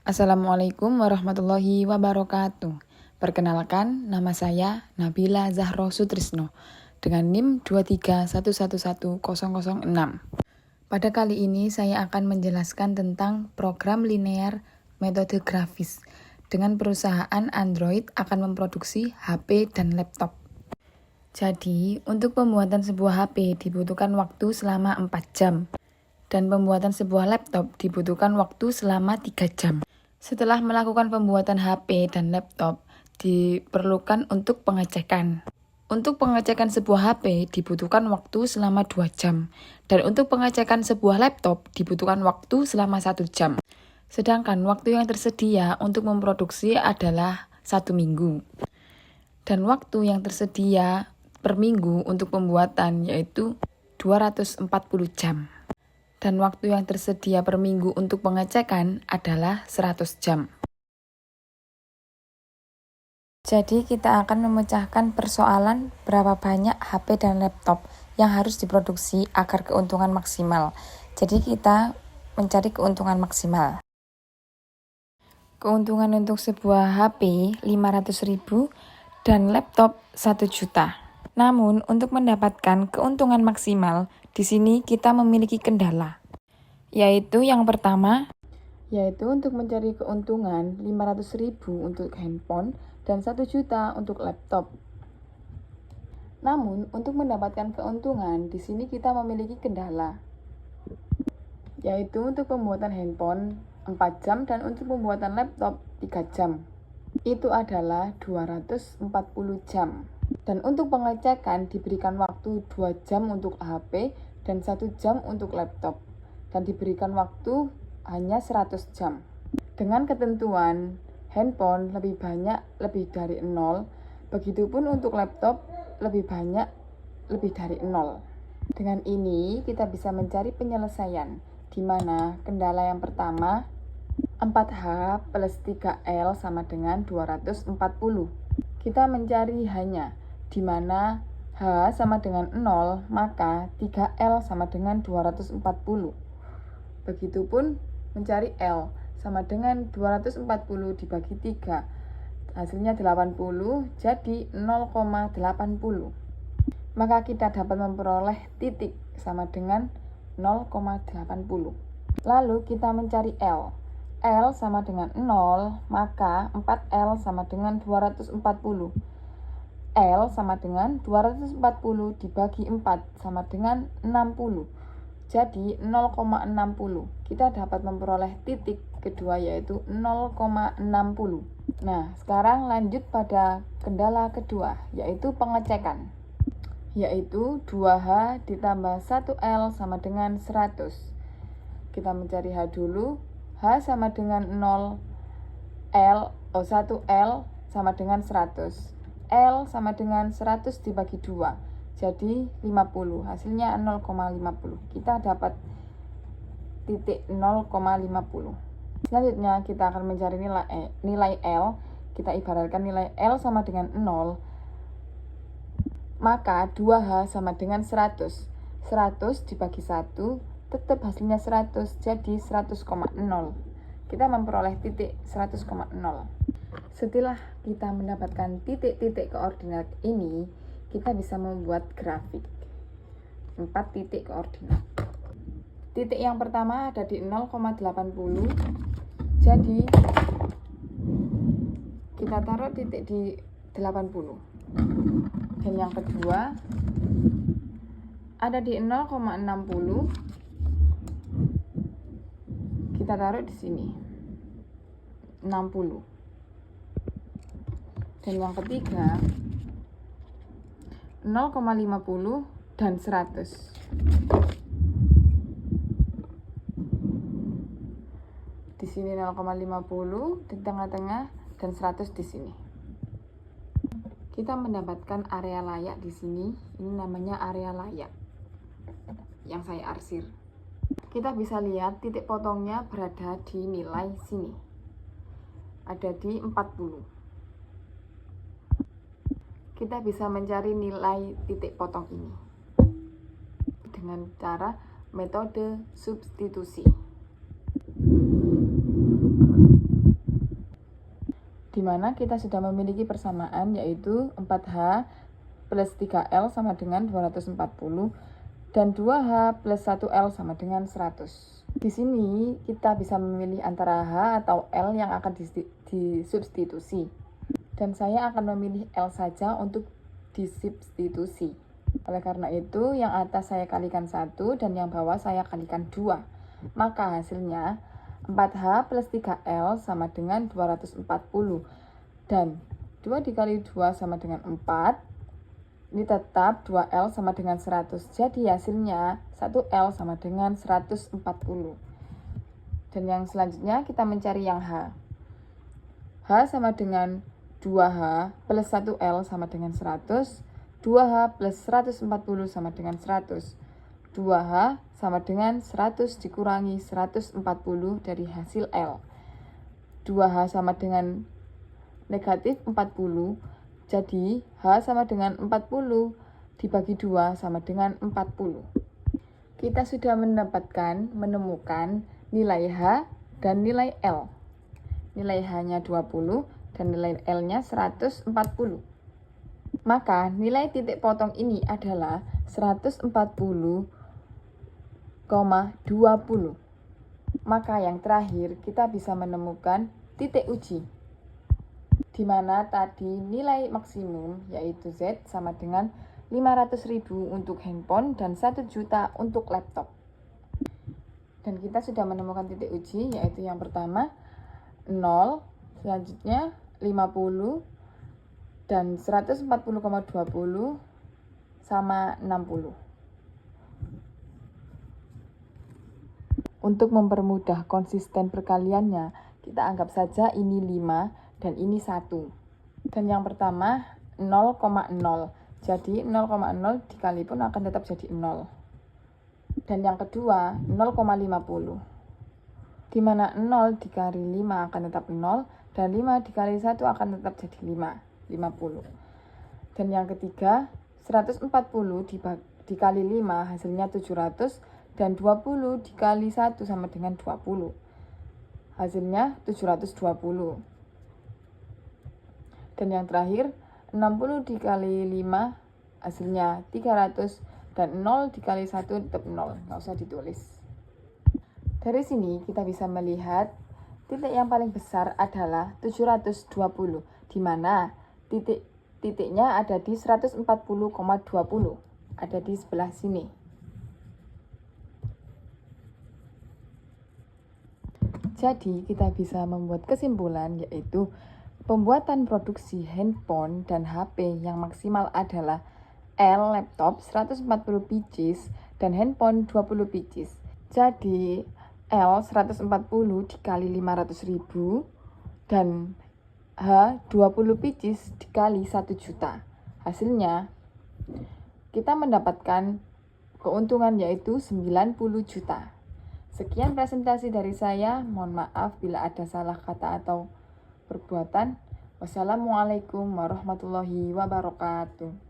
Assalamualaikum warahmatullahi wabarakatuh. Perkenalkan, nama saya Nabila Zahro Sutrisno dengan NIM 231111006. Pada kali ini saya akan menjelaskan tentang program linear metode grafis. Dengan perusahaan Android akan memproduksi HP dan laptop. Jadi, untuk pembuatan sebuah HP dibutuhkan waktu selama 4 jam. Dan pembuatan sebuah laptop dibutuhkan waktu selama 3 jam. Setelah melakukan pembuatan HP dan laptop, diperlukan untuk pengecekan. Untuk pengecekan sebuah HP dibutuhkan waktu selama 2 jam. Dan untuk pengecekan sebuah laptop dibutuhkan waktu selama 1 jam. Sedangkan waktu yang tersedia untuk memproduksi adalah 1 minggu. Dan waktu yang tersedia per minggu untuk pembuatan yaitu 240 jam. Dan waktu yang tersedia per minggu untuk pengecekan adalah 100 jam. Jadi kita akan memecahkan persoalan berapa banyak HP dan laptop yang harus diproduksi agar keuntungan maksimal. Jadi kita mencari keuntungan maksimal. Keuntungan untuk sebuah HP 500.000 dan laptop 1 juta. Namun untuk mendapatkan keuntungan maksimal, di sini kita memiliki kendala. Yaitu yang pertama, yaitu untuk mencari keuntungan 500.000 untuk handphone dan 1 juta untuk laptop. Namun, untuk mendapatkan keuntungan, di sini kita memiliki kendala. Yaitu untuk pembuatan handphone 4 jam dan untuk pembuatan laptop 3 jam. Itu adalah 240 jam. Dan untuk pengecekan diberikan waktu 2 jam untuk HP dan 1 jam untuk laptop. Dan diberikan waktu hanya 100 jam. Dengan ketentuan handphone lebih banyak lebih dari 0, begitupun untuk laptop lebih banyak lebih dari 0. Dengan ini kita bisa mencari penyelesaian, di mana kendala yang pertama 4H plus 3L sama dengan 240. Kita mencari hanya, di mana H sama dengan 0, maka 3L sama dengan 240. Begitupun mencari L sama dengan 240 dibagi 3. Hasilnya 80, jadi 0,80. Maka kita dapat memperoleh titik sama dengan 0,80. Lalu kita mencari L. L sama dengan 0, maka 4L sama dengan 240. L sama dengan 240 dibagi 4 sama dengan 60. Jadi 0,60. Kita dapat memperoleh titik kedua yaitu 0,60. Nah, sekarang lanjut pada kendala kedua yaitu pengecekan. Yaitu 2H ditambah 1L sama dengan 100. Kita mencari H dulu. H sama dengan 0, 1L sama dengan 100. L sama dengan 100 dibagi 2, jadi 50. Hasilnya 0,50. Kita dapat titik 0,50. Selanjutnya kita akan mencari nilai L. Kita ibaratkan nilai L sama dengan 0. Maka 2H sama dengan 100. 100 dibagi 1 tetap hasilnya 100, jadi 100,0. Kita memperoleh titik 100,0. Setelah kita mendapatkan titik-titik koordinat ini, kita bisa membuat grafik 4 titik koordinat. Titik yang pertama ada di 0,80, jadi kita taruh titik di 80. Dan yang kedua ada di 0,60, kita taruh di sini 60. Dan yang ketiga 0,50 dan 100. Di sini 0,50 di tengah-tengah dan 100 di sini. Kita mendapatkan area layak di sini. Ini namanya area layak yang saya arsir. Kita bisa lihat titik potongnya berada di nilai sini. Ada di 40. Kita bisa mencari nilai titik potong ini dengan cara metode substitusi. di mana kita sudah memiliki persamaan yaitu 4H plus 3L sama dengan 240 dan 2H plus 1L sama dengan 100. Di sini kita bisa memilih antara H atau L yang akan disubstitusi. Dan saya akan memilih L saja untuk disubstitusi. Oleh karena itu, yang atas saya kalikan 1 dan yang bawah saya kalikan 2. Maka hasilnya 4H plus 3L sama dengan 240. Dan 2 dikali 2 sama dengan 4. Ini tetap 2L sama dengan 100. Jadi hasilnya 1L sama dengan 140. Dan yang selanjutnya kita mencari yang H. H sama dengan 2H plus 1L sama dengan 100. 2H plus 140 sama dengan 100. 2H sama dengan 100 dikurangi 140 dari hasil L. 2H sama dengan negatif 40. Jadi, H sama dengan 40 dibagi 2 sama dengan 40. Kita sudah menemukan nilai H dan nilai L. Nilai H-nya 20 dan nilai L-nya 140. Maka, nilai titik potong ini adalah 140,20. Maka yang terakhir, kita bisa menemukan titik uji, di mana tadi nilai maksimum yaitu Z sama dengan 500.000 untuk handphone dan 1 juta untuk laptop. Dan kita sudah menemukan titik uji yaitu yang pertama 0, selanjutnya 50 dan 140,20 sama 60. Untuk mempermudah konsisten perkaliannya, kita anggap saja ini 5 dan ini 1. Dan yang pertama 0,0. Jadi 0,0 dikali pun akan tetap jadi 0. Dan yang kedua 0,50. Di mana 0 dikali 5 akan tetap 0 dan 5 dikali 1 akan tetap jadi 50. Dan yang ketiga 140 dikali 5 hasilnya 700 dan 20 dikali 1 sama dengan 20. Hasilnya 720. Dan yang terakhir 60 dikali 5 hasilnya 300 dan 0 dikali 1 tetap 0, nggak usah ditulis. Dari sini kita bisa melihat titik yang paling besar adalah 720, di mana titiknya ada di 140,20, ada di sebelah sini. Jadi kita bisa membuat kesimpulan yaitu pembuatan produksi handphone dan HP yang maksimal adalah L laptop 140 pieces dan handphone 20 pieces. Jadi L 140 dikali 500.000 dan H 20 pieces dikali 1 juta. Hasilnya kita mendapatkan keuntungan yaitu 90 juta. Sekian presentasi dari saya. Mohon maaf bila ada salah kata atau perbuatan. Wassalamualaikum warahmatullahi wabarakatuh.